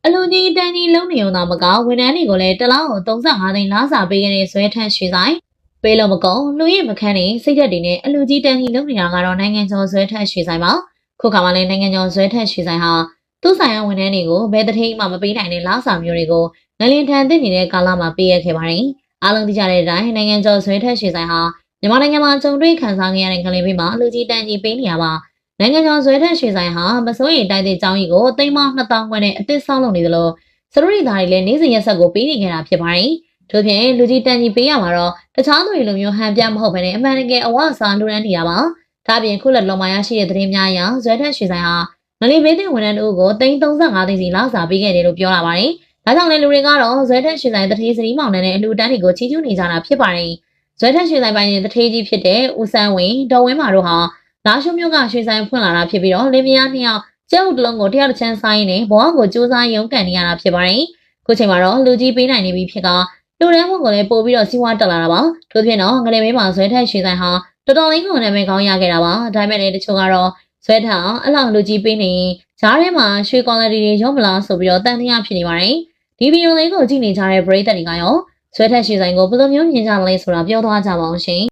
အလူကြီးတန်းကြီးလုံးနေုံသာမကဝန်ထမ်းတွေကိုလည်းတလောက်ကို35သိန်းလားစာပေးခဲ့တဲ့ဇွဲထန့်ရွှေဆိုင်ပေးလို့မကုန်လူရည်မခန်းနေစိတ်သက်တွေနဲ့အလူကြီးတန်းကြီးလုံးနေတာကတော့နိုင်ငံကျော်ဇွဲထန့်ရွှေဆိုင်ပါခုခါမှလည်းနိုင်ငံကျော်ဇွဲထန့်ရွှေဆိုင်ဟာသူ့ဆိုင်ရာဝန်ထမ်းတွေကိုဘယ်တထိန်မှမပေးနိုင်တဲ့လားစာမျိုးတွေကိုငလင်ထန်သစ်နေတဲ့ကာလမှာပေးရခဲ့ပါတယ်အားလုံးသိကြတဲ့အတိုင်းနိုင်ငံကျော်ဇွဲထန့်ရွှေဆိုင်ဟာမြန်မာနိုင်ငံမှာကြုံတွေ့ခံစားခဲ့ရတဲ့ငလင်ဘေးမှာအလူကြီးတန်းကြီးပေးနေရပါနိုင်ငံကျော်ဇွဲထက်ရွှေဆိုင်ဟာမစိုးရိမ်တိုက်တဲ့ကျောင်းကြီးကိုသိန်းပေါင်း2000ခွဲနဲ့အသစ်ဆောက်လုပ်နေသလိုစရိုရီသားတွေလည်းနေ့စဉ်ရက်ဆက်ကိုပေးနေကြတာဖြစ်ပါတယ်။ထို့ပြင်လူကြီးတန်းကြီးပေးရမှာတော့တခြားသူတွေလိုမျိုးဟန်ပြမဟုတ်ဘဲနဲ့အမှန်တကယ်အဝအစားလူရန်နေရပါ။ဒါပြင်ခုလက်လုံးမရရှိတဲ့သတင်းများအရဇွဲထက်ရွှေဆိုင်ဟာမလီဘေးတဲ့ဝန်ထမ်းတို့ကိုသိန်း35သိန်းစီလောက်စာပေးခဲ့တယ်လို့ပြောလာပါတယ်။ဒါကြောင့်လည်းလူတွေကတော့ဇွဲထက်ရွှေဆိုင်တထေးစရီးမောင်နဲ့အလူတန်းတွေကိုချီးကျူးနေကြတာဖြစ်ပါတယ်။ဇွဲထက်ရွှေဆိုင်ပိုင်းရဲ့တထေးကြီးဖြစ်တဲ့ဦးစန်းဝင်းဒေါ်ဝင်းမာတို့ဟာလာရှုမျိုးကရွှေဆိုင်ဖွင့်လာတာဖြစ်ပြီးတော့လင်းမယားနှစ်ယောက်ကျဲဥတလုံးကိုတယောက်တစ်ချမ်းဆိုင်နေဘဝကိုစူးစမ်းရုန်းကန်နေရတာဖြစ်ပါတယ်။ခုချိန်မှာတော့လူကြီးပေးနိုင်နေပြီဖြစ်ကလူတန်းမှုကိုလည်းပို့ပြီးတော့စီးပွားတက်လာတာပါ။ထို့ပြင်တော့ငလေမေးမှာဇွဲထက်ရွှေဆိုင်ဟာတော်တော်လေးကိုနာမည်ကောင်းရခဲ့တာပါ။ဒါပေမဲ့လည်းတချို့ကတော့ဇွဲထက်အလောက်လူကြီးပေးနေဂျားထဲမှာရွှေ quality တွေရုံးမလားဆိုပြီးတော့တန်တရားဖြစ်နေပါတယ်။ဒီဗီဒီယိုလေးကိုကြည့်နေကြတဲ့ပရိသတ်တွေကရောဇွဲထက်ရွှေဆိုင်ကိုဘယ်လိုမျိုးမြင်ကြမလဲဆိုတာပြောသွားကြပါအောင်ရှင်။